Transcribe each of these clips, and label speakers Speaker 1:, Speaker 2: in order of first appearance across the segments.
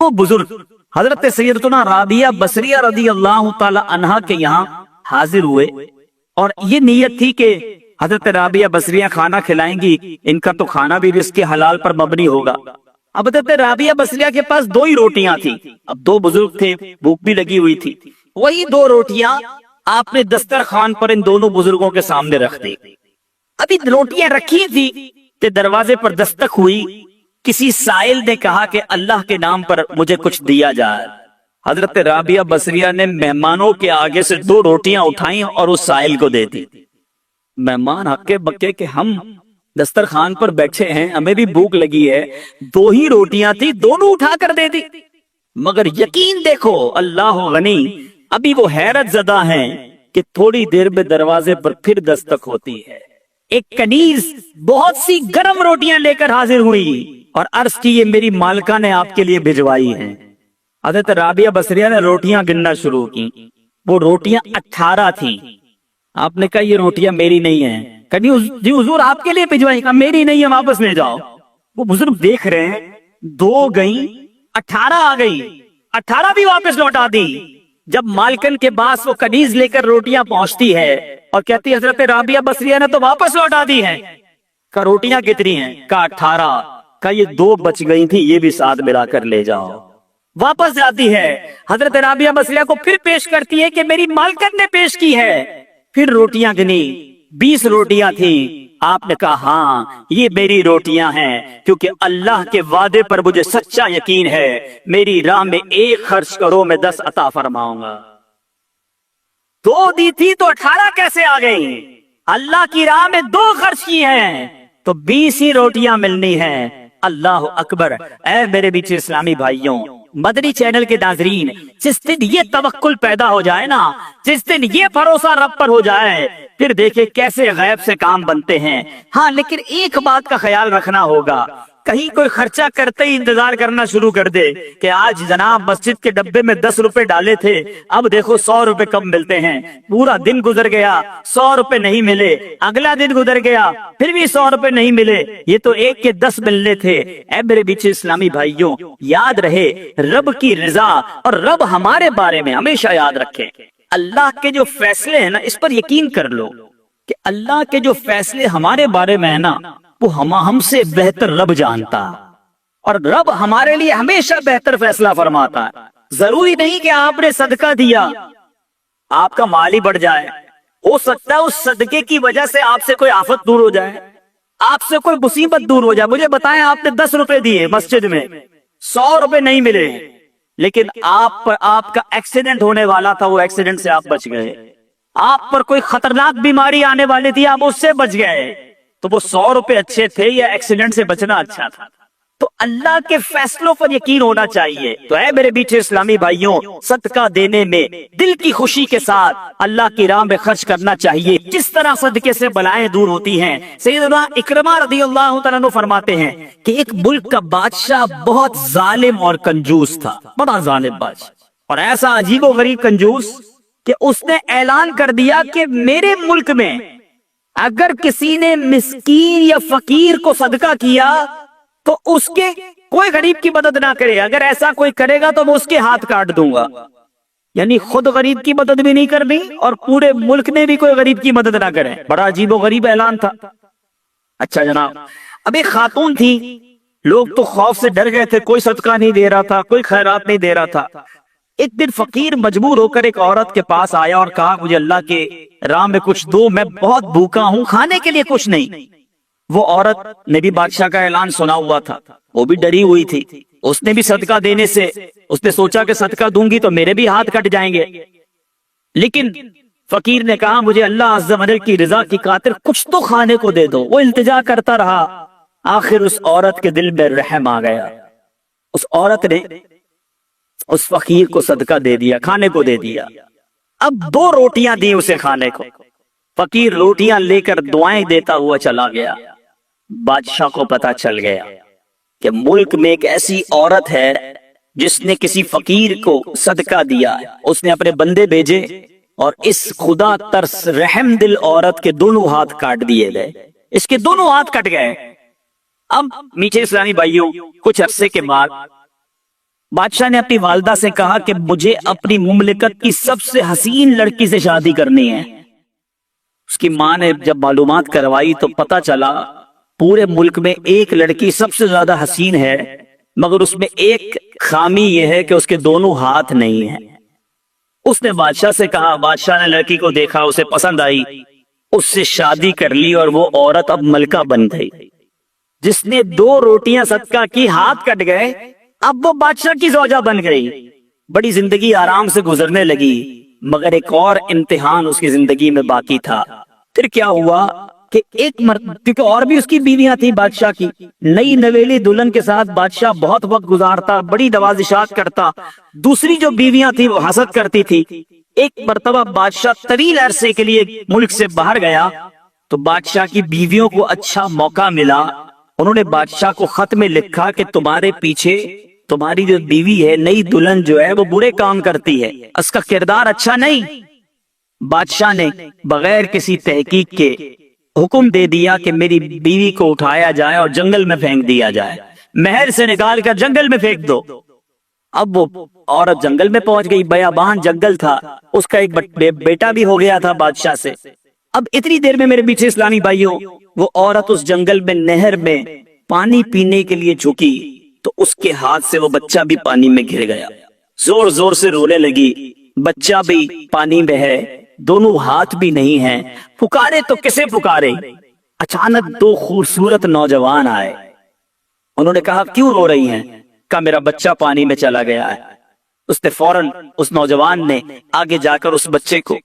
Speaker 1: वो बुजुर्ग हजरत सैयदतुना राबिया बसरिया रदी अल्लाह ताला अन्हा के यहाँ हाजिर हुए और ये नीयत थी कि हजरत राबिया बसरिया खाना खिलाएंगी, इनका तो खाना भी रिस्क के हलाल पर मबनी होगा। अब हजरत राबिया बसरिया के पास 2 ही रोटियां थी। अब 2 बुजुर्ग थे, भूख भी लगी हुई थी। वही 2 रोटियां आपने दस्तरखान पर इन दोनों बुजुर्गों के सामने रख दी। अभी रोटियां रखी थी कि दरवाजे पर दस्तक हुई। किसी साइल ने कहा कि अल्लाह के नाम पर मुझे कुछ दिया जाए। हजरत राबिया बसरिया ने मेहमानों के आगे से 2 रोटियां उठाई और उस साइल को दे दी। मेहमान हक्के बक्के के हम दस्तरखान पर बैठे हैं, हमें भी भूख लगी है, 2 ही रोटियां थी, दोनों उठा कर दे दी। मगर यकीन देखो, अल्लाह गनी, अभी वो हैरत ज़दा हैं कि थोड़ी देर में दरवाजे पर फिर दस्तक होती है। एक कनीज बहुत सी गर्म रोटियां लेकर हाजिर हुई और अर्ज की, ये मेरी मालका ने आपके लिए भिजवाई हैं। हज़रत राबिया बसरिया ने रोटियां गिनना शुरू की। वो रोटियां 18 थी। आपने कहा ये रोटियां मेरी नहीं है। कहीं जी हुजूर आपके लिए भिजवाई? कहा मेरी नहीं है, वापस ले जाओ। वो बुजुर्ग देख रहे हैं, 2 गई, 18 आ गई, 18 भी वापस लौटा दी। जब मालकन के पास वो कनीज लेकर रोटियां पहुंचती है और कहती है हजरत राबिया बसरिया ने तो वापस लौटा दी है। का रोटियां कितनी हैं? का 18। का ये 2 बच गई थी, ये भी साथ मिलाकर ले जाओ। वापस जाती है, हजरत राबिया बसरिया को फिर पेश करती है कि मेरी मालकन ने पेश की है। फिर रोटियां गिनी, 20 रोटियां थी। आपने कहा हाँ ये मेरी रोटियां हैं, क्योंकि अल्लाह के वादे पर मुझे सच्चा यकीन है, मेरी राह में 1 खर्च करो, मैं 10 अता फरमाऊंगा। 2 दी थी तो 18 कैसे आ गई? अल्लाह की राह में 2 खर्च की हैं तो 20 ही रोटियां मिलनी है। अल्लाह अकबर। ऐ मेरे बीच इस्लामी भाइयों, मदनी चैनल के नाजरीन, जिस दिन ये तवक्कुल पैदा हो जाए ना, जिस दिन ये भरोसा रब पर हो जाए, फिर देखे कैसे गैब से काम बनते हैं। हाँ, लेकिन एक बात का ख्याल रखना होगा, कहीं कोई खर्चा करते ही इंतजार करना शुरू कर दे कि आज जनाब मस्जिद के डब्बे में 10 रुपए डाले थे, अब देखो 100 रुपए कम मिलते हैं। पूरा दिन गुजर गया, 100 रुपए नहीं मिले, अगला दिन गुजर गया, फिर भी 100 रुपए नहीं मिले, ये तो 1 के 10 मिलने थे। ऐ मेरे बीच इस्लामी भाइयों, याद रहे रब की रजा और रब हमारे बारे में हमेशा याद रखे। अल्लाह के जो फैसले हैं ना, इस पर यकीन कर लो कि अल्लाह के जो फैसले हमारे बारे में है ना, वो हमसे बेहतर रब जानता, और रब हमारे लिए हमेशा बेहतर फैसला फरमाता है। जरूरी नहीं कि आपने सदका दिया आपका माल ही बढ़ जाए। हो सकता है उस सदके की वजह से आपसे कोई आफत दूर हो जाए, आपसे कोई मुसीबत दूर हो जाए। मुझे बताएं, आपने 10 रुपए दिए मस्जिद में, 100 रुपए नहीं मिले, लेकिन आपका एक्सीडेंट होने वाला था, वो एक्सीडेंट से आप बच गए। आप पर कोई खतरनाक बीमारी आने वाली थी, आप उससे बच गए। तो वो 100 रुपए अच्छे थे या एक्सीडेंट से बचना अच्छा था? तो अल्लाह के फैसलों पर यकीन होना चाहिए। तो है मेरे बीच इस्लामी भाइयों, सदका देने में दिल की खुशी के साथ अल्लाह की राह में खर्च करना चाहिए। जिस तरह सदके से बलाएं दूर होती हैं। सैयदना इकरमा रज़ियल्लाहु तआला अन्हु फरमाते हैं कि एक मुल्क का बादशाह बहुत जालिम और कंजूस था, बड़ा जालिम बादशाह, और ऐसा अजीबो गरीब कंजूस कि उसने ऐलान कर दिया कि मेरे मुल्क में अगर किसी ने मिस्कीन या फकीर को सदका किया तो उसके कोई गरीब की मदद ना करे, अगर ऐसा कोई करेगा तो मैं उसके हाथ काट दूंगा। यानी खुद गरीब की मदद भी नहीं करनी और पूरे मुल्क में भी कोई गरीब की मदद ना करे। बड़ा अजीबो गरीब ऐलान था। अच्छा जनाब, अब एक खातून थी, लोग तो खौफ से डर गए थे, कोई सदका नहीं दे रहा था, कोई खैरात नहीं दे रहा था। एक दिन फकीर मजबूर होकर एक औरत के पास आया और कहा मुझे अल्लाह के राह में कुछ दो, मैं बहुत भूखा हूँ, खाने के लिए कुछ नहीं। वो औरत ने भी बादशाह का ऐलान सुना हुआ था, वो भी डरी हुई थी। उसने भी सदका देने से उसने सोचा कि सदका दूंगी तो मेरे भी हाथ कट जाएंगे, लेकिन फकीर ने कहा मुझे अल्लाह अज़्ज़ा वजल की रजा की खातिर कुछ तो खाने को दे दो। वो इल्तिजा करता रहा, आखिर उस औरत के दिल में रहम आ गया। उस औरत ने उस फकीर को सदका दे दिया, खाने को दे दिया। अब 2 रोटियां दी उसे खाने को। फकीर रोटियां लेकर दुआएं देता हुआ चला गया। बादशाह को पता चल गया कि मुल्क में एक ऐसी औरत है जिसने किसी फकीर को सदका दिया। उसने अपने बंदे भेजे और इस खुदा तरस रहम दिल औरत के दोनों हाथ काट दिए गए, इसके दोनों हाथ कट गए। अब मीठे इस्लामी भाइयों, कुछ अरसे के बाद बादशाह ने अपनी वालदा से कहा कि मुझे अपनी मुमलिकत की सबसे हसीन लड़की से शादी करनी है। उसकी माँ ने जब मालूमात करवाई तो पता चला पूरे मुल्क में एक लड़की सबसे ज्यादा हसीन है, मगर उसमें एक खामी यह है कि उसके दोनों हाथ नहीं है। उसने बादशाह से कहा, बादशाह ने लड़की को देखा, उसे पसंद आई, उससे शादी कर ली और वो औरत अब मलका बन गई। जिसने 2 रोटियां सदका की, हाथ कट गए, अब वो बादशाह की ज़ौजा बन गई। बड़ी जिंदगी आराम से गुजरने लगी, मगर एक और इम्तिहान उसकी जिंदगी में बाकी था। फिर क्या हुआ कि एक क्योंकि और भी उसकी बीवियां थी बादशाह की, नई नवेली दुल्हन के साथ बादशाह बहुत वक्त गुजारता, बड़ी नवाजिशात करता। दूसरी जो बीवियां थी वो हसद करती थी। एक मर्तबा बादशाह तवील अरसे के लिए मुल्क से बाहर गया तो बादशाह की बीवियों को अच्छा मौका मिला। उन्होंने बादशाह को खत में लिखा कि तुम्हारे पीछे तुम्हारी जो बीवी है, नई दुल्हन जो है, वो बुरे काम करती है, उसका किरदार अच्छा नहीं। बादशाह ने बगैर किसी तहकीक के हुक्म दे दिया कि मेरी बीवी को उठाया जाए और जंगल में फेंक दिया जाए, महल से निकाल कर जंगल में फेंक दो। अब वो औरत जंगल में पहुंच गई, बयाबान जंगल था, उसका एक बेटा भी हो गया था बादशाह से। अब इतनी देर में मेरे पीछे इस्लामी भाइयों, वो औरत उस जंगल में नहर में पानी पीने के लिए झुकी तो उसके हाथ से वो बच्चा भी पानी में गिर गया। जोर जोर से रोने लगी, बच्चा भी पानी में है, दोनों हाथ भी नहीं हैं। पुकारे तो किसे पुकारे। अचानक 2 खूबसूरत नौजवान आए। उन्होंने कहा, क्यों रो रही हैं? कहा, मेरा बच्चा पानी में चला गया है। उसने फौरन, उस नौजवान ने आगे जाकर उस बच्चे को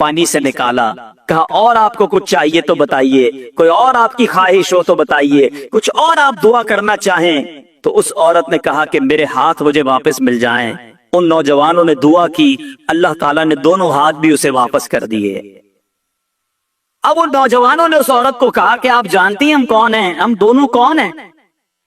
Speaker 1: पानी से निकाला। कहा, और आपको कुछ चाहिए तो बताइए, कोई और आपकी ख्वाहिश हो तो बताइए, कुछ और आप दुआ करना चाहें। तो उस औरत ने कहा कि मेरे हाथ मुझे वापस मिल जाएं। उन नौजवानों ने दुआ की, अल्लाह ताला ने दोनों हाथ भी उसे वापस कर दिए। अब उन नौजवानों ने उस औरत को कहा कि आप जानती हैं हम कौन हैं, हम दोनों कौन हैं?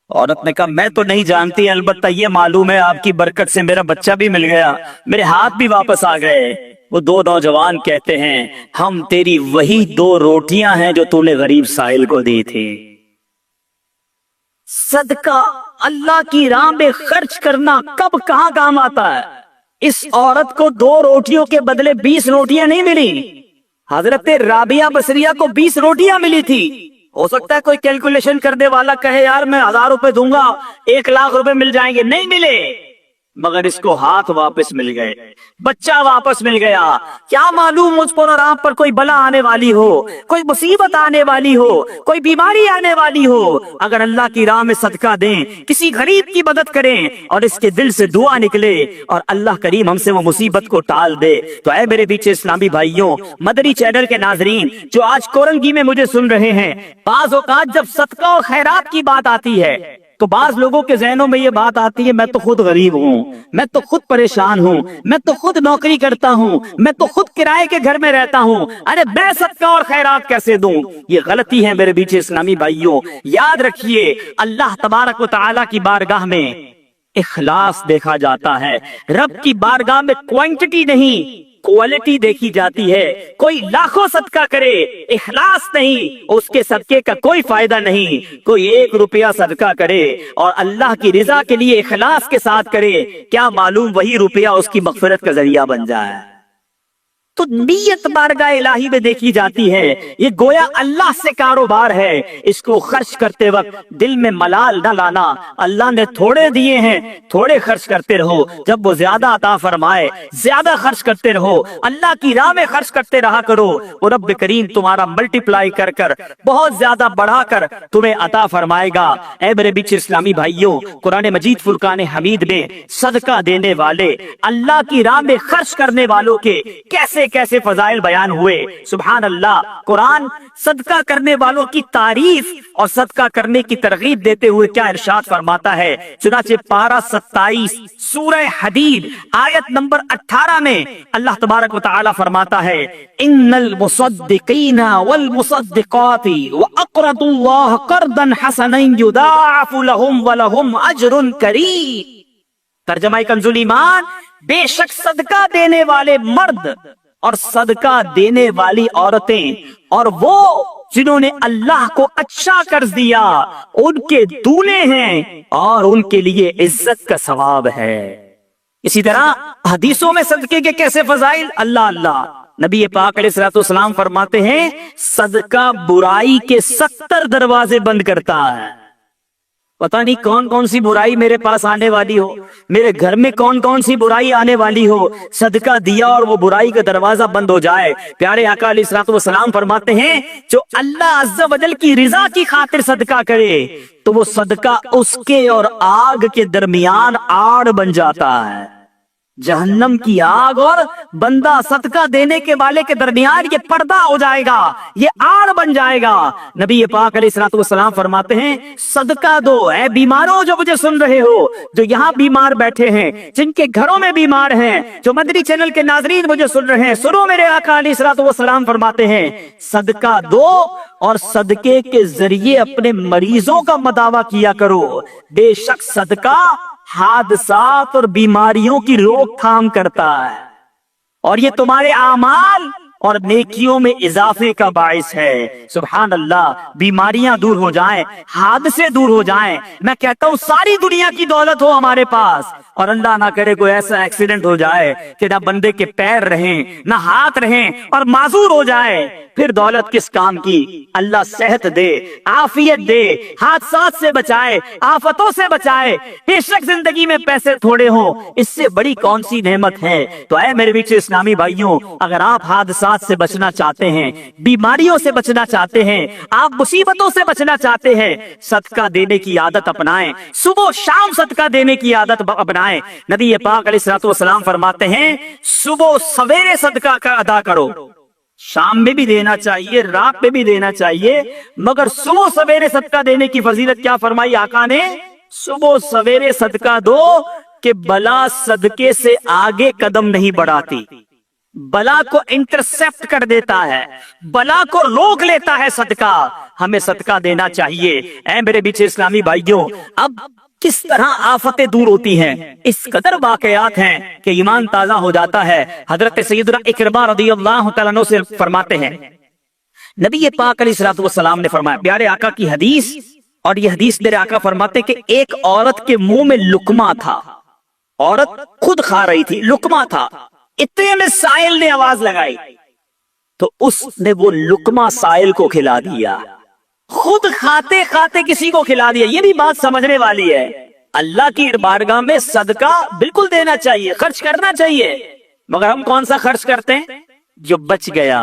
Speaker 1: औरत ने कहा, मैं तो नहीं जानती, अलबत्ता ये मालूम है आपकी बरकत से मेरा बच्चा भी मिल गया, मेरे हाथ भी वापस आ गए। वो 2 नौजवान कहते हैं, हम तेरी वही 2 रोटियां हैं जो तूने गरीब साहिल को दी थी। सदका अल्लाह की राह में खर्च करना कब कहां काम आता है। इस औरत को 2 रोटियों के बदले 20 रोटियां नहीं मिली। हजरत राबिया बसरिया को 20 रोटियां मिली थी। हो सकता है कोई कैलकुलेशन करने वाला कहे, यार मैं 1000 रुपए दूंगा 1 लाख रुपए मिल जाएंगे। नहीं मिले, मगर इसको हाथ वापस मिल गए, बच्चा वापस मिल गया। क्या मालूम मुझ पर और आप पर कोई बला आने वाली हो, कोई मुसीबत आने वाली हो, कोई बीमारी आने वाली हो। अगर अल्लाह की राह में सदका दें, किसी गरीब की मदद करें और इसके दिल से दुआ निकले और अल्लाह करीम हमसे वो मुसीबत को टाल दे, तो ऐ मेरे पीछे इस्लामी भाइयों, मदरी चैनल के नाजरीन जो आज कोरंगी में मुझे सुन रहे हैं, बाज़ औक़ात जब सदका और खैरात की बात आती है तो बाज लोगों के जहनों में ये बात आती है, मैं तो खुद गरीब हूँ, मैं तो खुद परेशान हूँ, मैं तो खुद नौकरी करता हूँ, मैं तो खुद किराए के घर में रहता हूँ, अरे मैं सदका और खैरात कैसे दूं। ये गलती है मेरे पीछे इस्लामी भाइयों। याद रखिए, अल्लाह तबारक व तआला की बारगाह में इखलास देखा जाता है। रब की बारगाह में क्वांटिटी नहीं, क्वालिटी देखी जाती है। कोई लाखों सदका करे, इखलास नहीं, उसके सदके का कोई फायदा नहीं। कोई 1 रुपया सदका करे और अल्लाह की रिजा के लिए इखलास के साथ करे, क्या मालूम वही रुपया उसकी मगफिरत का जरिया बन जाए। तो नीयत बारगाह इलाही में देखी जाती है। ये गोया अल्लाह से कारोबार है। इसको खर्च करते वक्त दिल में मलाल न लाना। अल्लाह ने थोड़े दिए हैं, थोड़े खर्च करते रहो। जब वो ज्यादा अता फरमाए, ज्यादा खर्च करते रहो। अल्लाह की राह में खर्च करते रहा करो। वो रब करीम तुम्हारा मल्टीप्लाई कर कर बहुत ज्यादा बढ़ाकर तुम्हें अता फरमाएगा। ऐ मेरे बीच इस्लामी भाइयों, कुरान मजीद फुरकान हमीद में सदका देने वाले, अल्लाह की राह में खर्च करने वालों के कैसे कैसे फजाइल बयान हुए। सुभान अल्लाह। कुरान सदका करने वालों की तारीफ और सदका करने की तरगीब देते हुए क्या इरशाद फरमाता है। चुनाचे पारा 27 सूरह हदीद आयत नंबर 18 में अल्लाह तबारक व तआला फरमाता है, इन्नल मुसद्दिकीना वल मुसद्दिकाती व अक़रदुल्लाह क़र्दन हसनन युदाअफ़ु लहुम व लहुम अजरुन करीम। तर्जमा कंजुल ईमान, बेशक सदका देने वाले मर्द और सदका देने वाली औरतें और वो जिन्होंने अल्लाह को अच्छा कर्ज दिया उनके दूल्हे हैं और उनके लिए इज्जत का सवाब है। इसी तरह हदीसों में सदके के कैसे फजाइल, अल्लाह अल्लाह, नबी पाक अलैहिस्सलाम फरमाते हैं सदका बुराई के 70 दरवाजे बंद करता है। पता नहीं कौन कौन सी बुराई मेरे पास आने वाली हो, मेरे घर में कौन कौन सी बुराई आने वाली हो, सदका दिया और वो बुराई का दरवाजा बंद हो जाए। प्यारे आका अलैहिस्सलाम फरमाते हैं जो अल्लाह अज़्ज़ा वजल की रिजा की खातिर सदका करे तो वो सदका उसके और आग के दरमियान आड़ बन जाता है। जहन्नम की आग और बंदा सदका देने के वाले के दरमियान ये पर्दा हो जाएगा, ये आड़ बन जाएगा। नबी पाक अलैहिस्सलाम फरमाते हैं सदका दो। ऐ बीमारों जो मुझे सुन रहे हो, जो यहाँ बीमार बैठे हैं, जिनके घरों में बीमार हैं, जो मदनी चैनल के नाजरीन मुझे सुन रहे हैं, सुनो मेरे आका अलैहिस्सलाम फरमाते हैं सदका दो और सदके के जरिए अपने मरीजों का मदावा किया करो। बेशक सदका हादसात और बीमारियों की रोकथाम करता है और ये तुम्हारे आमाल और नेकियों में इजाफे का बाइस है। सुभान अल्लाह, बीमारियां दूर हो जाएं, हादसे दूर हो जाएं। मैं कहता हूँ सारी दुनिया की दौलत हो हमारे पास और अल्लाह ना करे कोई ऐसा एक्सीडेंट हो जाए कि ना बंदे के पैर रहें ना हाथ रहें और माजूर हो जाए, फिर दौलत किस काम की। अल्लाह सेहत दे, आफियत दे, हादसात से बचाए, आफतों से बचाए। बेशक जिंदगी में पैसे थोड़े हो, इससे बड़ी कौन सी नेमत है। तो ऐ मेरे बीच इस्लामी भाइयों, अगर आप हादसात से बचना चाहते हैं, बीमारियों से बचना चाहते हैं, आप मुसीबतों से बचना चाहते हैं, सदका देने की आदत अपनाएं। सुबह शाम सदका देने की आदत अपनाएं। नबी पाक अलैहिस्सलाम फरमाते हैं सुबह सवेरे सदका का अदा करो। शाम में भी देना चाहिए, रात में भी देना चाहिए, मगर सुबह सवेरे सदका देने की फजीलत क्या फरमाई आका ने, सुबह सवेरे सदका दो कि बला सदके से आगे कदम नहीं बढ़ाती, बला को इंटरसेप्ट कर देता है, बला को रोक लेता है सदका। हमें सदका देना चाहिए। ऐ मेरे बीच इस्लामी भाइयों, अब किस तरह आफतें दूर होती हैं, इस कदर वाकयात हैं कि ईमान ताजा हो जाता है। हजरत सैयदना इकरमा रज़ियल्लाहु तआला अन्हु से फरमाते हैं नबी पाक अलैहिस्सलाम ने फरमाया, प्यारे आका की हदीस, और ये हदीस मेरे आका फरमाते कि एक औरत के मुंह में लुकमा था, औरत खुद खा रही थी, लुकमा था। इतने में साइल ने आवाज लगाई तो उसने वो लुकमा साइल को खिला दिया, खुद खाते खाते किसी को खिला दिया। ये भी बात समझने वाली है। अल्लाह की बारगाह में सदका बिल्कुल देना चाहिए, खर्च करना चाहिए, मगर हम कौन सा खर्च करते हैं, जो बच गया,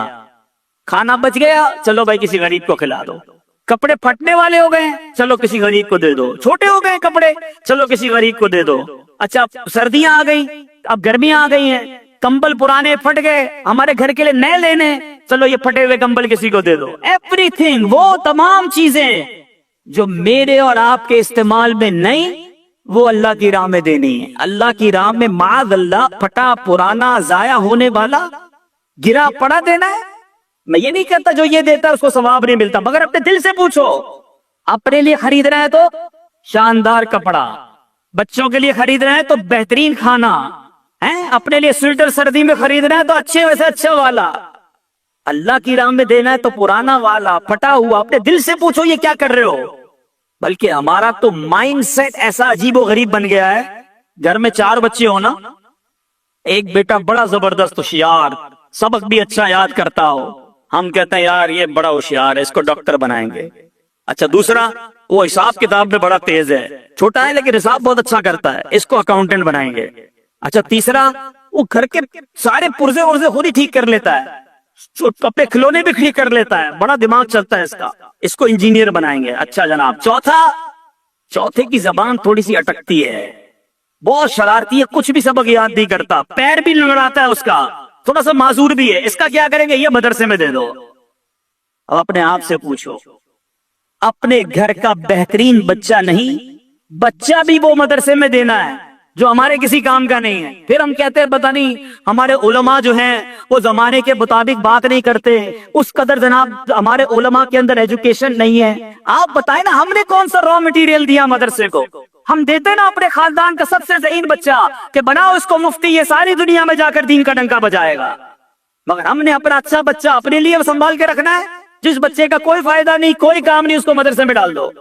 Speaker 1: खाना बच गया, चलो भाई किसी गरीब को खिला दो। कपड़े फटने वाले हो गए, चलो किसी गरीब को दे दो। छोटे हो गए कपड़े, चलो किसी गरीब को दे दो। अच्छा सर्दियां आ गई, अब गर्मियां आ गई हैं, कंबल पुराने फट गए, हमारे घर के लिए नए लेने, चलो ये फटे हुए कंबल किसी को दे दो। एवरीथिंग, वो तमाम चीजें जो मेरे और आपके इस्तेमाल में नहीं, वो अल्लाह की राह में देनी है। अल्लाह की राह में माद अल्लाह फटा पुराना जाया होने वाला गिरा पड़ा देना है। मैं ये नहीं कहता जो ये देता है उसको सवाब नहीं मिलता, मगर अपने दिल से पूछो। अपने लिए खरीदना है तो शानदार कपड़ा, बच्चों के लिए खरीदना है तो बेहतरीन खाना है, अपने लिए स्वेटर सर्दी में खरीदना है तो अच्छे वैसे अच्छा वाला, अल्लाह की राह में देना है तो पुराना वाला फटा हुआ। अपने दिल से पूछो ये क्या कर रहे हो। बल्कि हमारा तो माइंड सेट ऐसा अजीबो गरीब बन गया है, घर में 4 बच्चे हो ना, एक बेटा बड़ा जबरदस्त होशियार, सबक भी अच्छा याद करता हो, हम कहते हैं यार ये बड़ा होशियार है, इसको डॉक्टर बनाएंगे। अच्छा दूसरा, वो हिसाब किताब में बड़ा तेज है, छोटा है लेकिन हिसाब बहुत अच्छा करता है, इसको अकाउंटेंट बनाएंगे। अच्छा तीसरा, वो घर के सारे पुर्जे उर्जे खुद ही ठीक कर लेता है, कपड़े खिलौने भी ठीक कर लेता है, बड़ा दिमाग चलता है इसका, इसको इंजीनियर बनाएंगे। अच्छा जनाब चौथा, चौथे की जबान थोड़ी सी अटकती है, बहुत शरारती है, कुछ भी सबक याद नहीं करता, पैर भी लंगड़ाता है उसका, थोड़ा सा माजूर भी है, इसका क्या करेंगे, ये मदरसे में दे दो। अब अपने आप से पूछो, अपने घर का बेहतरीन बच्चा नहीं, बच्चा भी वो मदरसे में देना है जो हमारे किसी काम का नहीं है। फिर हम कहते हैं पता नहीं हमारे उलमा जो हैं वो जमाने के मुताबिक बात नहीं करते, उस कदर जनाब हमारे उलमा के अंदर एजुकेशन नहीं है। आप बताएं ना, हमने कौन सा रॉ मटेरियल दिया मदरसे को? हम देते ना अपने खानदान का सबसे ज़हीन बच्चा कि बनाओ इसको मुफ्ती, ये सारी दुनिया में जाकर दीन का डंका बजाएगा, मगर हमने अपना अच्छा बच्चा अपने लिए संभाल के रखना है। जिस बच्चे का कोई फायदा नहीं, कोई काम नहीं, उसको मदरसे में डाल दो।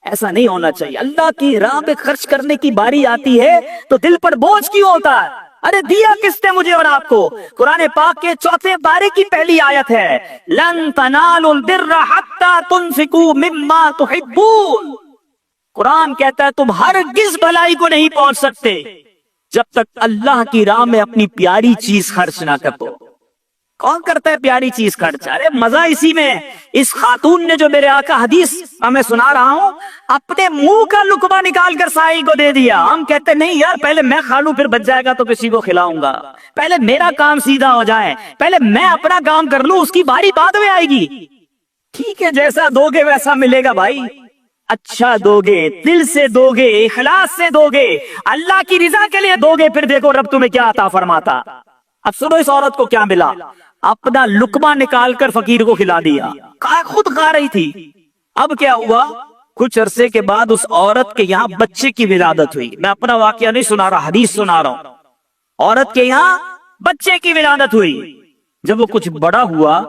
Speaker 1: ऐसा नहीं होना चाहिए। अल्लाह की राह में खर्च करने की बारी आती है तो दिल पर बोझ क्यों होता है? अरे दिया किसने मुझे और आपको? कुरान पाक के 4 पारे की पहली आयत है, लन तनालुल बिर्रा हत्ता तुनफिकू मिम्मा तुहिब्बून। कुरान कहता है तुम हरगिज़ भलाई को नहीं पहुंच सकते जब तक अल्लाह की राह में अपनी प्यारी चीज खर्च ना कर दो। कौन करता है प्यारी चीज खर्च? अरे मजा इसी में। इस खातून ने जो मेरे आका हदीस मैं सुना रहा हूं, अपने मुंह का लुकमा निकाल कर साई को दे दिया। हम कहते नहीं यार, पहले मैं खा लूं फिर बच जाएगा तो किसी को खिलाऊंगा, पहले मेरा काम सीधा हो जाए, पहले मैं अपना काम कर लूं, उसकी बारी बाद में आएगी। ठीक है, जैसा दोगे वैसा मिलेगा भाई। अच्छा दोगे, दिल से दोगे, इखलास से दोगे, अल्लाह की रिजा के लिए दोगे, फिर देखो रब तुम्हें क्या अता फरमाता। अब सुनो इस औरत को क्या मिला, अपना लुकमा निकाल कर फकीर को खिला दिया। खुद खा रही थी। अब क्या हुआ, कुछ अरसे के बाद उस औरत के यहाँ बच्चे की विलादत हुई। मैं अपना वाकया नहीं सुना रहा, हदीस सुना रहा हूं। औरत के यहाँ बच्चे की विलादत हुई। जब वो कुछ बड़ा हुआ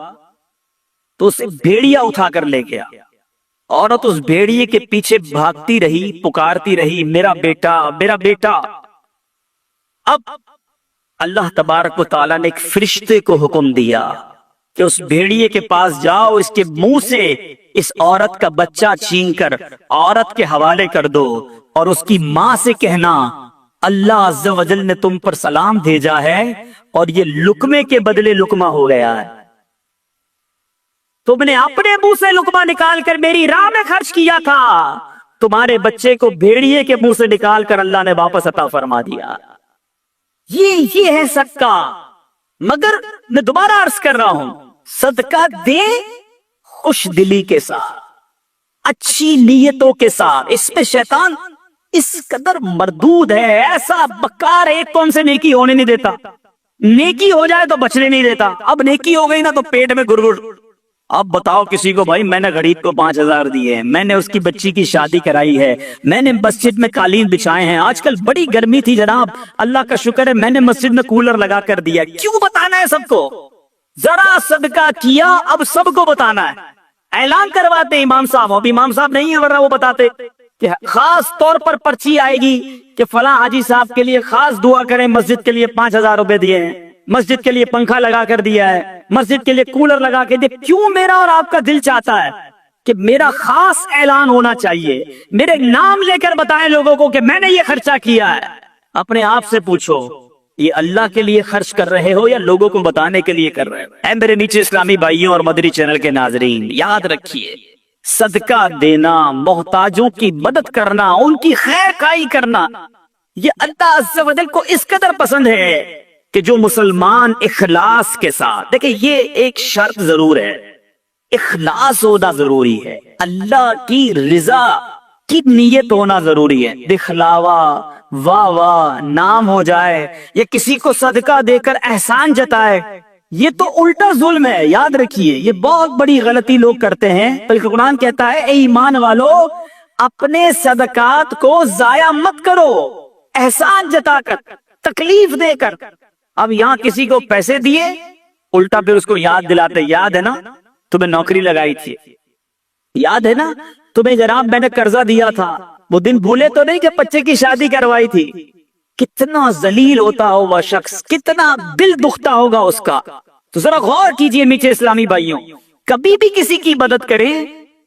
Speaker 1: तो उसे भेड़िया उठा कर ले गया। औरत उस भेड़िए के पीछे भागती रही, पुकारती रही, मेरा बेटा, मेरा बेटा। अब अल्लाह तबारक व तआला ने एक फरिश्ते को हुक्म दिया कि उस भेड़िए के पास जाओ, इसके मुंह से इस औरत का बच्चा छीनकर औरत के हवाले कर दो और उसकी मां से कहना अल्लाह अज़्ज़ा व जल ने तुम पर सलाम भेजा है और ये लुकमे के बदले लुकमा हो गया है। तुमने अपने मुंह से लुकमा निकाल कर मेरी राह में खर्च किया था, तुम्हारे बच्चे को भेड़िए के मुंह से निकाल कर अल्लाह ने वापस अता फरमा दिया। ये है सदका। मगर मैं दोबारा अर्ज कर रहा हूं, सदका दे खुश दिली के साथ, अच्छी नीयतों के साथ। इसमें शैतान इस कदर मरदूद है, ऐसा बकार है, कौन से नेकी होने नहीं देता। नेकी हो जाए तो बचने नहीं देता। अब नेकी हो गई ना तो पेट में गुड़गुड़। अब बताओ किसी को, भाई मैंने गरीब को 5,000 दिए, मैंने उसकी बच्ची की शादी कराई है, मैंने मस्जिद में कालीन बिछाए हैं, आजकल बड़ी गर्मी थी जनाब, अल्लाह का शुक्र है मैंने मस्जिद में कूलर लगा कर दिया। क्यों बताना है सबको? जरा सदका किया, अब सबको बताना है। ऐलान करवाते इमाम साहब, अब इमाम साहब नहीं है वरना वो बताते कि खास तौर पर पर्ची आएगी कि फला हाजी साहब के लिए खास दुआ करें, मस्जिद के लिए 5,000 रुपए दिए हैं, मस्जिद के लिए पंखा लगा कर दिया है, मस्जिद के लिए कूलर लगा के दिया। क्यों मेरा और आपका दिल चाहता है कि मेरा खास ऐलान होना चाहिए, मेरे नाम लेकर बताएं लोगों को कि मैंने ये खर्चा किया है। अपने आप से पूछो, ये अल्लाह के लिए खर्च कर रहे हो या लोगों को बताने के लिए कर रहे हो? ऐ मेरे नीचे इस्लामी भाइयों और मदरी चैनल के नाजरीन, याद रखिए, सदका देना, मोहताजों की मदद करना, उनकी खैर खाई करना, ये अल्लाह अज़्ज़ा व जल को इस कदर पसंद है कि जो मुसलमान इखलास के साथ, देखिए ये एक शर्त जरूर है, इखलास होना जरूरी है, अल्लाह की रिजा की नीयत होना जरूरी है। दिखलावा, वाह वाह, नाम हो जाए या किसी को सदका देकर एहसान जताए, ये तो उल्टा जुल्म है। याद रखिए, ये बहुत बड़ी गलती लोग करते हैं। बल्कि कुरान कहता है, ए ईमान वालों, अपने सदकात को जाया मत करो, एहसान जताकर, तकलीफ देकर। अब यहाँ किसी को पैसे दिए, उल्टा फिर उसको याद दिलाते, याद है ना तुम्हें नौकरी लगाई थी, याद है ना तुम्हें जनाब मैंने कर्जा दिया था, वो दिन भूले तो नहीं कि बच्चे की शादी करवाई थी। कितना जलील होता होगा शख्स, कितना दिल दुखता होगा उसका। तो जरा गौर कीजिए मीठे इस्लामी भाइयों, कभी भी किसी की मदद करें,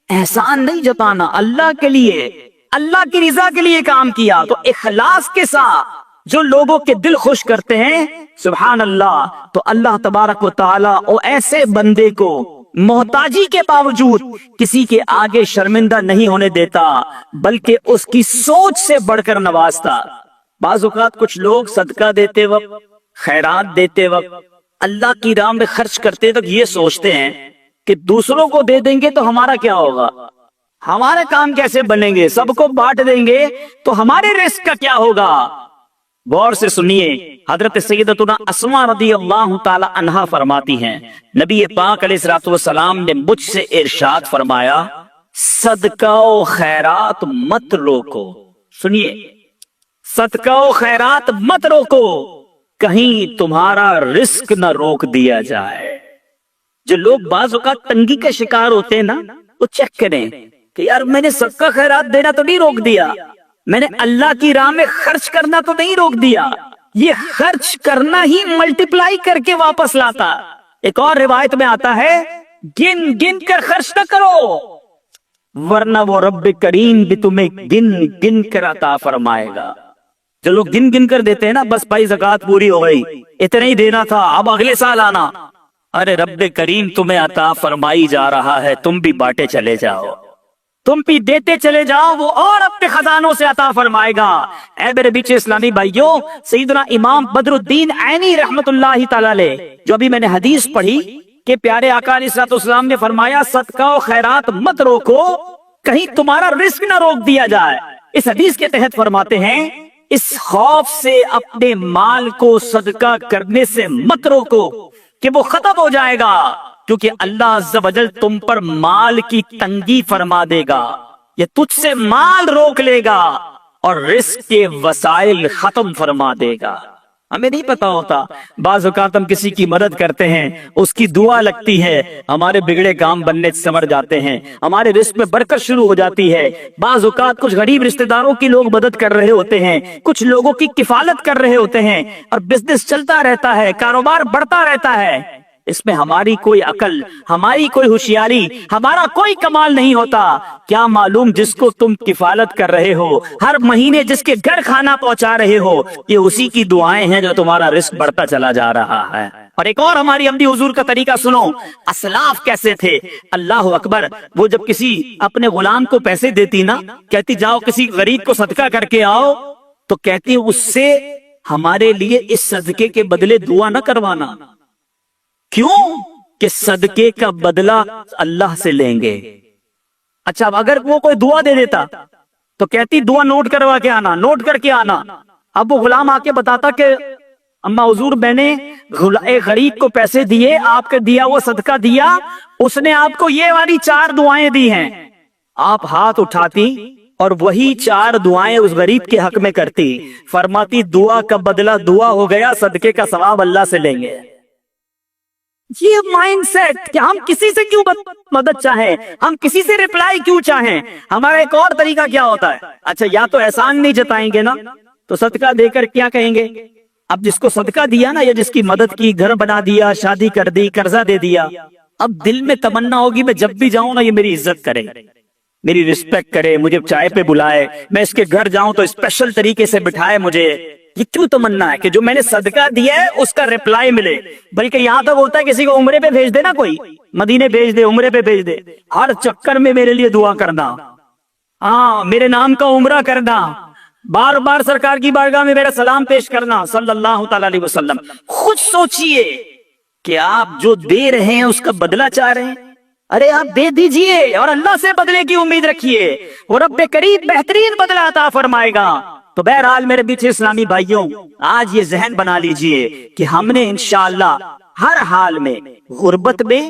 Speaker 1: एहसान नहीं जताना, अल्लाह के लिए, अल्लाह की रिजा के लिए काम किया तो इखलास के साथ जो लोगों के दिल खुश करते हैं, सुभान अल्लाह, तो अल्लाह तबारक व तआला ओ ऐसे बंदे को मोहताजी के बावजूद किसी के आगे शर्मिंदा नहीं होने देता, बल्कि उसकी सोच से बढ़कर नवाजता। बाज़ औक़ात कुछ लोग सदका देते वक्त, खैरात देते वक्त, अल्लाह की राह में खर्च करते वक्त ये सोचते हैं कि दूसरों को दे देंगे तो हमारा क्या होगा, हमारे काम कैसे बनेंगे, सबको बांट देंगे तो हमारे रिस्क का क्या होगा। गौर से सुनिए, हजरत सैयदतुना अस्मा रज़ियल्लाहु ताला अन्हा फरमाती हैं, नबी पाक अलैहिस्सलातु वस्सलाम ने मुझसे इरशाद फरमाया, सदका और खैरात मत रोको। सुनिए, सदका और खैरात मत रोको, कहीं तुम्हारा रिस्क न रोक दिया जाए। جو لوگ بعض اوقات تنگی کا شکار ہوتے ہیں نا، وہ چیک کریں کہ یار میں نے صدقہ خیرات دینا تو نہیں روک دیا، میں نے اللہ کی راہ میں خرچ کرنا تو نہیں روک دیا. یہ خرچ کرنا ہی ملٹیپلائی کر کے واپس لاتا. ایک اور روایت میں آتا ہے گن گن کر خرچ نہ کرو ورنہ وہ رب کریم بھی تمہیں گن گن کر عطا فرمائے گا. جو لوگ گن گن کر دیتے ہیں نا، بس بھائی زکات پوری ہو گئی، اتنا ہی دینا تھا، اب اگلے سال آنا. ارے رب کریم تمہیں عطا فرمائی جا رہا ہے، تم بھی بانٹے چلے جاؤ، تم بھی دیتے چلے جاؤ، وہ اور اپنے خزانوں سے عطا فرمائے گا. اے میرے بیچ اسلامی بھائیوں، سیدنا امام بدر الدین عینی رحمت اللہ تعالی علیہ، جو ابھی میں نے حدیث پڑھی کہ پیارے آقا علیہ الصلوۃ والسلام نے فرمایا صدقہ و خیرات مت روکو، کہیں تمہارا رزق نہ روک دیا جائے. اس حدیث کے تحت فرماتے ہیں اس خوف سے اپنے مال کو صدقہ کرنے سے مت روکو کہ وہ ختم ہو جائے گا، کیونکہ اللہ عز و جل تم پر مال کی تنگی فرما دے گا، یہ تجھ سے مال روک لے گا اور رزق کے وسائل ختم فرما دے گا. ہمیں نہیں پتا ہوتا، بعض اوقات ہم کسی کی مدد کرتے ہیں، اس کی دعا لگتی ہے، ہمارے بگڑے کام بننے سنور جاتے ہیں، ہمارے رزق میں برکت شروع ہو جاتی ہے. بعض اوقات کچھ غریب رشتہ داروں کی لوگ مدد کر رہے ہوتے ہیں، کچھ لوگوں کی کفالت کر رہے ہوتے ہیں، اور بزنس چلتا رہتا ہے، کاروبار بڑھتا رہتا ہے. اس میں ہماری کوئی عقل، ہماری کوئی ہوشیاری، ہمارا کوئی کمال نہیں ہوتا. کیا معلوم جس کو تم کفالت کر رہے ہو، ہر مہینے جس کے گھر کھانا پہنچا رہے ہو، یہ اسی کی دعائیں ہیں جو تمہارا رزق بڑھتا چلا جا رہا ہے. اور ایک اور ہماری عمدی حضور کا طریقہ سنو، اسلاف کیسے تھے. اللہ اکبر، وہ جب کسی اپنے غلام کو پیسے دیتی نا، کہتی جاؤ کسی غریب کو صدقہ کر کے آؤ، تو کہتی اس سے ہمارے لیے اس صدقے کے بدلے دعا نہ کروانا. کیوں؟ کہ صدقے کا بدلہ اللہ سے لیں گے. اچھا اگر وہ کوئی دعا دے دیتا تو کہتی دعا نوٹ کروا کے آنا، نوٹ کر کے آنا. اب وہ غلام آ کے بتاتا کہ اما حضور میں نے ایک غریب کو پیسے دیے، آپ کا دیا وہ صدقہ دیا، اس نے آپ کو یہ والی 4 دعائیں دی ہیں. آپ ہاتھ اٹھاتی اور وہی 4 دعائیں اس غریب کے حق میں کرتی، فرماتی دعا کا بدلہ دعا ہو گیا، صدقے کا ثواب اللہ سے لیں گے. یہ مائنڈ سیٹ کہ ہم کسی سے کیوں مدد چاہیں، ہم کسی سے ریپلائی کیوں چاہیں. ہمارا ایک اور طریقہ کیا ہوتا ہے، اچھا یا تو احسان نہیں جتائیں گے نا، تو صدقہ دے کر کیا کہیں گے. اب جس کو صدقہ دیا نا، یا جس کی مدد کی، گھر بنا دیا، شادی کر دی، قرضہ دے دیا، اب دل میں تمنا ہوگی میں جب بھی جاؤں نا یہ میری عزت کرے، میری رسپیکٹ کرے، مجھے چائے پہ بلائے، میں اس کے گھر جاؤں تو اسپیشل طریقے سے بٹھائے مجھے. یہ کیوں تمنا ہے کہ جو میں نے صدقہ دیا ہے اس کا ریپلائی ملے. بلکہ یہاں تک ہوتا ہے کسی کو عمرے پہ بھیج دے نا، کوئی مدینے بھیج دے، عمرے پہ بھیج دے، ہر چکر میں میرے لیے دعا کرنا، ہاں میرے نام کا عمرہ کرنا، بار بار سرکار کی بارگاہ میں میرا سلام پیش کرنا صلی اللہ تعالی علیہ وسلم. خود سوچئے کہ آپ جو دے رہے ہیں اس کا بدلہ چاہ رہے ہیں. ارے آپ دے دیجئے اور اللہ سے بدلے کی امید رکھیے، وہ رب کریم بہترین بدلہ عطا فرمائے گا. تو بہرحال میرے بیچ اسلامی بھائیوں، آج یہ ذہن بنا لیجئے کہ ہم نے انشاءاللہ ہر حال میں، غربت میں،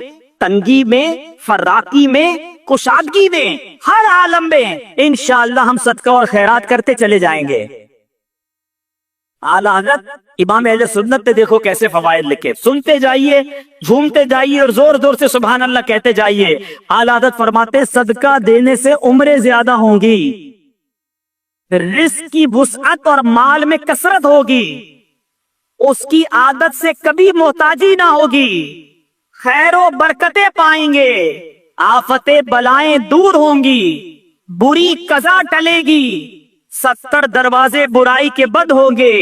Speaker 1: تنگی میں، فراقی میں، کشادگی میں، ہر عالم میں انشاءاللہ ہم صدقہ اور خیرات کرتے چلے جائیں گے. اعلیٰ حضرت امام اہل سنت نے دیکھو کیسے فوائد لکھے، سنتے جائیے، جھومتے جائیے اور زور زور سے سبحان اللہ کہتے جائیے. اعلیٰ حضرت فرماتے صدقہ دینے سے عمریں زیادہ ہوں گی، رزق کی وسعت اور مال میں کثرت ہوگی، اس کی عادت سے کبھی محتاجی نہ ہوگی، خیر و برکتیں پائیں گے، آفتیں بلائیں دور ہوں گی، بری قضا ٹلے گی، 70 دروازے برائی کے بند ہوں گے،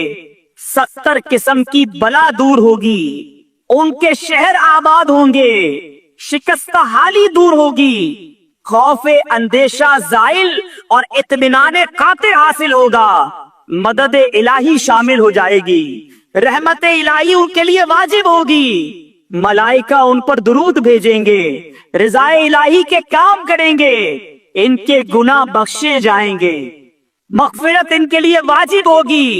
Speaker 1: 70 قسم کی بلا دور ہوگی، ان کے شہر آباد ہوں گے، شکستہ حالی دور ہوگی، خوف اندیشہ زائل اور اطمینان قاطع حاصل ہوگا، مدد الہی شامل ہو جائے گی، رحمت الہی ان کے لیے واجب ہوگی، ملائکہ ان پر درود بھیجیں گے، رضا الہی کے کام کریں گے، ان کے گناہ بخشے جائیں گے، مغفرت ان کے لیے واجب ہوگی،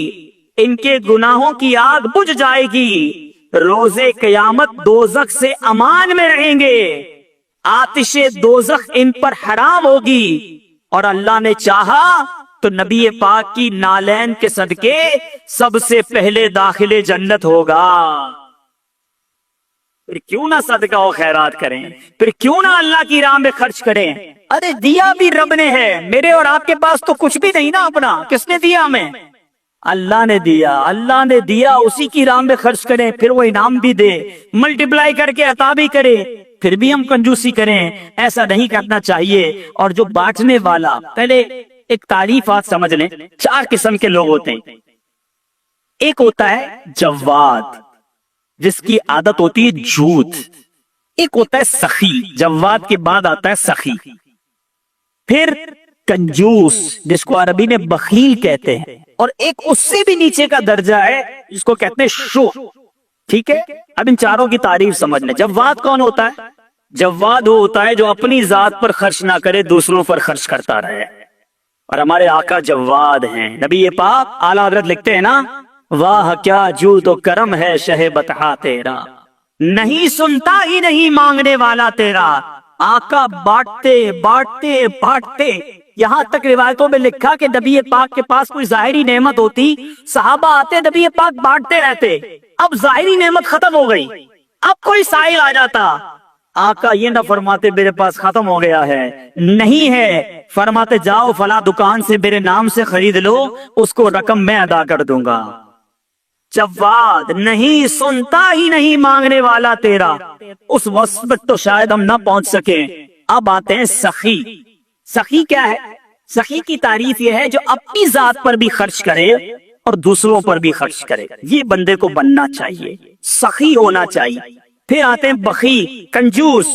Speaker 1: ان کے گناہوں کی آگ بجھ جائے گی، روز قیامت دوزخ سے امان میں رہیں گے، آتش دوزخ ان پر حرام ہوگی، اور اللہ نے چاہا تو نبی پاک کی نالین کے صدقے سب سے پہلے داخل جنت ہوگا. پھر کیوں نہ صدقہ و خیرات کریں, پھر کیوں نہ اللہ کی راہ میں خرچ کریں. ارے دیا بھی رب نے ہے, میرے اور آپ کے پاس تو کچھ بھی نہیں نا اپنا, کس نے دیا ہمیں؟ اللہ نے دیا. اللہ نے دیا, اسی کی راہ میں خرچ کریں, پھر وہ انعام بھی دے, ملٹیپلائی کر کے عطا بھی کرے, پھر بھی ہم کنجوسی کریں. ایسا نہیں کرنا چاہیے. اور جو بانٹنے والا, پہلے ایک تعریف آپ سمجھ لیں, 4 قسم کے لوگ ہوتے ہیں. ایک ہوتا ہے جواد, جس کی عادت ہوتی ہے جھوٹ. ایک ہوتا ہے سخی, جواد کے بعد آتا ہے سخی. پھر کنجوس, جس کو عربی میں بخیل کہتے ہیں. اور ایک اس سے بھی نیچے کا درجہ ہے جس کو کہتے ہیں شو. ٹھیک ہے, اب ان چاروں کی تعریف سمجھ لیں. جواد کون ہوتا ہے؟ جواد وہ ہوتا ہے جو اپنی ذات پر خرچ نہ کرے, دوسروں پر خرچ کرتا رہے. اور ہمارے آقا جواد ہیں. نبی پاک اعلیٰ حضرت لکھتے ہیں نا, واہ کیا جود و کرم ہے شہ بطحا تیرا, نہیں سنتا ہی نہیں مانگنے والا تیرا. آقا بانٹتے بانٹتے بانٹتے, یہاں تک روایتوں میں لکھا کہ نبی پاک کے پاس کوئی ظاہری نعمت ہوتی, صحابہ آتے, نبی پاک بانٹتے رہتے. اب ظاہری نعمت ختم ہو گئی, اب کوئی سائل آ جاتا, آقا یہ نہ فرماتے میرے پاس ختم ہو گیا ہے, نہیں ہے, فرماتے جاؤ فلاں دکان سے میرے نام سے خرید لو, اس کو رقم میں ادا کر دوں گا. جواد, نہیں سنتا ہی نہیں مانگنے والا تیرا. اس وصف پر تو شاید ہم نہ پہنچ سکیں. اب آتے ہیں سخی. سخی کیا ہے؟ سخی کی تعریف یہ ہے جو اپنی ذات پر بھی خرچ کرے اور دوسروں پر بھی خرچ کرے. یہ بندے کو بننا چاہیے, سخی ہونا چاہیے. پھر آتے ہیں بخیل, کنجوس.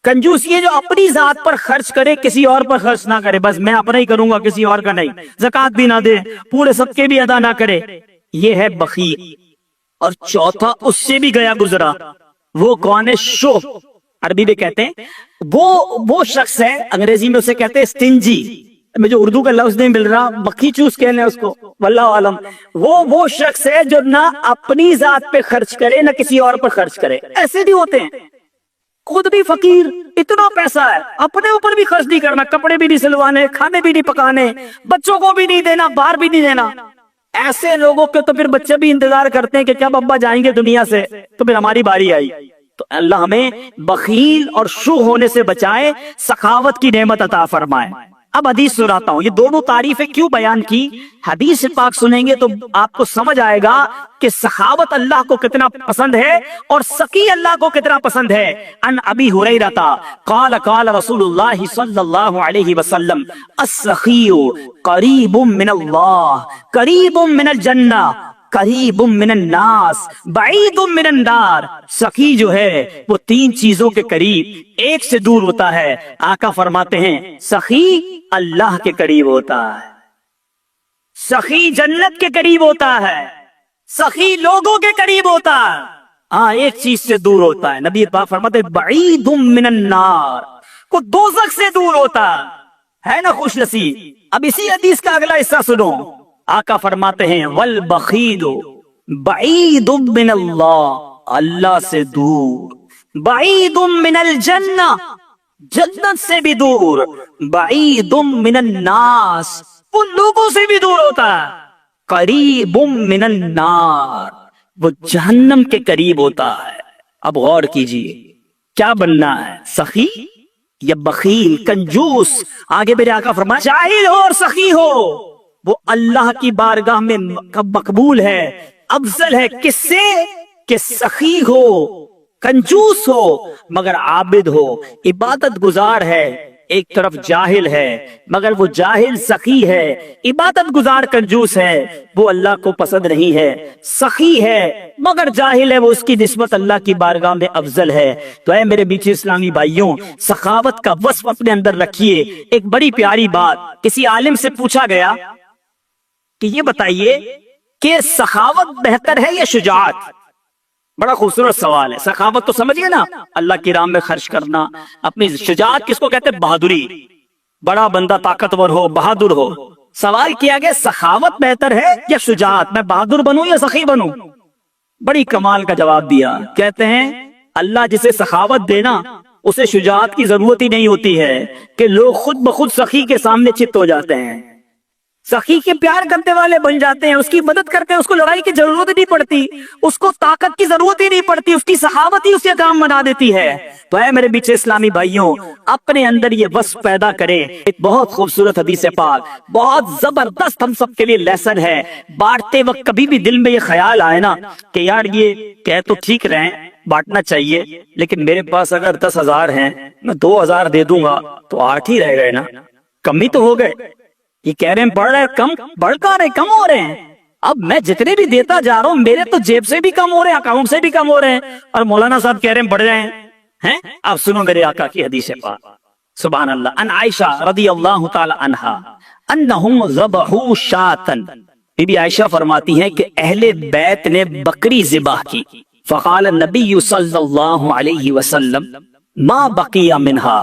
Speaker 1: کنجوس یہ جو اپنی ذات پر خرچ کرے, کسی اور پر خرچ نہ کرے, بس میں اپنا ہی کروں گا, کسی اور کا نہیں. زکوٰۃ بھی نہ دے, پورے صدقے بھی ادا نہ کرے, یہ ہے بخیل. اور چوتھا اس سے بھی گیا گزرا, وہ کون ہے؟ شو. عربی میں کہتے ہیں وہ شخص ہے, انگریزی میں اسے کہتے ہیں سٹنجی. مجھے اردو کا لفظ نہیں مل رہا, بخی چوس کہنے اس کو, واللہ عالم. وہ شخص ہے جو نہ اپنی ذات پہ خرچ کرے نہ کسی اور پر خرچ کرے. ایسے بھی ہوتے ہیں, خود بھی فقیر, اتنا پیسہ ہے, اپنے اوپر بھی خرچ نہیں کرنا, کپڑے بھی نہیں سلوانے, کھانے بھی نہیں پکانے, بچوں کو بھی نہیں دینا, باہر بھی نہیں دینا. ایسے لوگوں کے تو پھر بچے بھی انتظار کرتے ہیں کہ کب ابا جائیں گے دنیا سے, تو پھر ہماری باری آئی. تو اللہ ہمیں بخیل اور شو ہونے سے بچائے, سخاوت کی نعمت عطا فرمائے. اب حدیث سناتا ہوں. یہ دونوں تعریفیں کیوں بیان کی, حدیث پاک سنیں گے تو آپ کو سمجھ آئے گا کہ سخاوت اللہ کو کتنا پسند ہے اور سخی اللہ کو کتنا پسند ہے. ان ابی ہریرہ قال قال رسول اللہ صلی اللہ علیہ وسلم, السخی قریب من اللہ, قریب من الجنہ, قریب من الناس, بعید من النار. سخی جو ہے وہ 3 چیزوں کے قریب, ایک سے دور ہوتا ہے. آقا فرماتے ہیں سخی اللہ کے قریب ہوتا ہے, سخی جنت کے قریب ہوتا ہے, سخی لوگوں کے قریب ہوتا ہے. ہاں, ایک چیز سے دور ہوتا ہے. نبی پاک فرماتے ہیں بعید من النار, کو دوزخ سے دور ہوتا ہے نا خوش نصیب. اب اسی حدیث کا اگلا حصہ سنو. آقا فرماتے ہیں والبخیل بعید من اللہ, اللہ سے دور, بعید من الجنہ, جنت سے بھی دور, بعید من الناس, ان لوگوں سے بھی دور ہوتا ہے, قریب من النار, وہ جہنم کے قریب ہوتا ہے. اب غور کیجئے, کیا بننا ہے, سخی یا بخیل, کنجوس؟ آگے میرے آقا فرمایا جاہل ہو اور سخی ہو, وہ اللہ کی بارگاہ میں مقبول ہے, افضل ہے. کس سے؟ کہ سخی ہو, کنجوس ہو مگر عابد ہو, عبادت گزار ہے. ایک طرف جاہل ہے مگر وہ جاہل سخی ہے, عبادت گزار کنجوس ہے, وہ اللہ کو پسند نہیں ہے. سخی ہے مگر جاہل ہے, وہ اس کی نسبت اللہ کی بارگاہ میں افضل ہے. تو اے میرے میٹھے اسلامی بھائیوں, سخاوت کا وصف اپنے اندر رکھیے. ایک بڑی پیاری بات, کسی عالم سے پوچھا گیا کہ یہ بتائیے کہ سخاوت بہتر ہے یا شجاعت؟ بڑا خوبصورت سوال ہے. سخاوت تو سمجھئے نا, اللہ کی راہ میں خرچ کرنا. اپنی شجاعت کس کو کہتے ہیں؟ بہادری. بڑا بندہ طاقتور ہو, بہادر ہو. سوال کیا گیا سخاوت بہتر ہے یا شجاعت, میں بہادر بنوں یا سخی بنوں؟ بڑی کمال کا جواب دیا. کہتے ہیں اللہ جسے سخاوت دینا اسے شجاعت کی ضرورت ہی نہیں ہوتی ہے کہ لوگ خود بخود سخی کے سامنے چت ہو جاتے ہیں. सखी के प्यार करने वाले बन जाते हैं, उसकी मदद करते हैं, उसको लड़ाई की जरूरत ही नहीं पड़ती, उसको ताकत की जरूरत ही नहीं पड़ती, उसकी सहावत ही उसे काम बना देती है। तो है मेरे बीच इस्लामी भाइयों, अपने अंदर ये वस्फ पैदा करें। एक बहुत खूबसूरत हदीस पाक, बहुत जबरदस्त हम सब के लिए लेसन है। बांटते वक्त कभी भी दिल में ये ख्याल आए ना कि यार ये कह तो ठीक रहे, बांटना चाहिए, लेकिन मेरे पास अगर 10,000 हैं, मैं 2,000 दे दूंगा तो 8 ही रह गए ना, कम ही तो हो गए। ये कह रहे हैं बढ़ रहे, कम बढ़ का रहे, कम हो रहे हैं। अब मैं जितने भी देता जा रहा हूँ, मेरे तो जेब से भी कम हो रहे हैं, अकाउंट से भी कम हो रहे हैं, और मौलाना साहब कह रहे हैं बढ़ रहे हैं। अब सुनो मेरे आका की हदीस पाक, सुभान अल्लाह। अन आयशा रदियल्लाहु ताला अन्हा अन्नहुम ज़बहू शातन, बीबी आयशा फरमाती हैं कि अहले बैत ने बकरी ज़िबह की। फ़क़ाल नबी सल्लल्लाहु अलैहि वसल्लम मा बकिया मिनहा,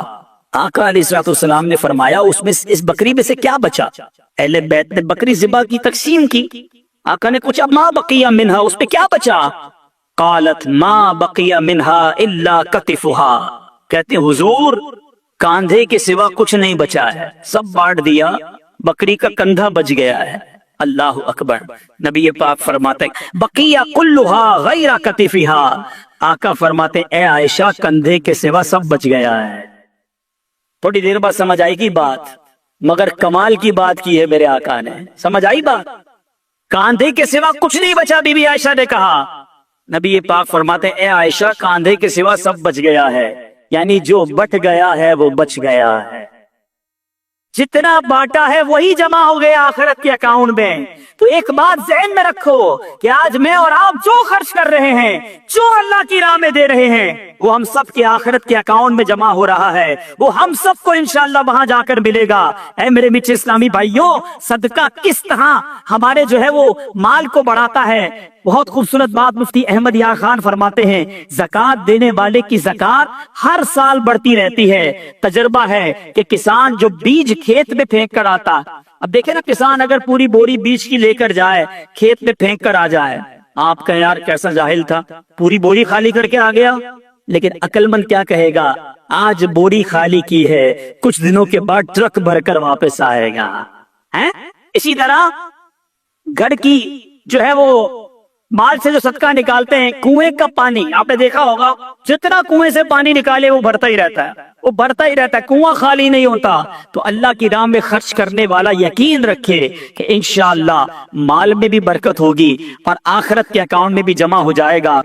Speaker 1: आका अलैहिस्सलाम ने फरमाया उसमें इस बकरी में से क्या बचा। अहले बैत ने बकरी ज़िबह की, तकसीम की। आका ने पूछा मा बकिया मिनहा, उसमें क्या बचा। कालत मा बकिया मिनहा इल्ला कतिफुहा, कहते हैं हुजूर कांधे के सिवा कुछ नहीं बचा है, सब बांट दिया, बकरी का कंधा बच गया है। अल्लाह अकबर। नबी पाक फरमाते बकिया कुल्लुहा गैरा कतिफिहा, आका फरमाते ए आयशा कंधे के सिवा सब बच गया है। थोड़ी देर बाद समझ आएगी बात, मगर कमाल की बात की है मेरे आका ने। समझ आई बात, कांधे के सिवा कुछ नहीं बचा, बीबी आयशा ने कहा। नबी पाक फरमाते ए आयशा कांधे के सिवा सब बच गया है, यानी जो बच गया है वो बच गया है, जितना बांटा है वही जमा हो गया आखिरत के अकाउंट में। तो एक बात ज़हन में रखो कि आज मैं और आप जो खर्च कर रहे हैं, जो अल्लाह की राह में दे रहे हैं, वो हम सब के आखिरत के अकाउंट में जमा हो रहा है, वो हम सबको इंशाअल्लाह वहां जाकर मिलेगा। ऐ मेरे मीठे इस्लामी भाइयों, सदका किस तरह हमारे जो है वो माल को बढ़ाता है। बहुत खूबसूरत बात मुफ्ती अहमद यार खान फरमाते हैं, ज़कात देने वाले की ज़कात हर साल बढ़ती रहती है। तजर्बा है कि किसान जो बीज खेत में फेंक कर आता, अब देखे ना किसान अगर पूरी बोरी बीज की लेकर जाए, खेत में फेंक कर आ जाए, आप कहें यार कैसा जाहिल था, पूरी बोरी खाली करके आ गया। लेकिन अक्लमंद क्या कहेगा, आज बोरी खाली की है, कुछ दिनों के बाद ट्रक भरकर वापस आएगा। हैं? इसी तरह घर की जो है वो माल से जो सदका निकालते हैं, कुएं का पानी आपने देखा होगा, जितना कुएं से पानी निकाले वो भरता ही रहता है, वो भरता ही रहता है, कुआं खाली नहीं होता। तो अल्लाह की राह में खर्च करने वाला यकीन रखे कि इंशाअल्लाह माल में भी बरकत होगी और आखिरत के अकाउंट में भी जमा हो जाएगा।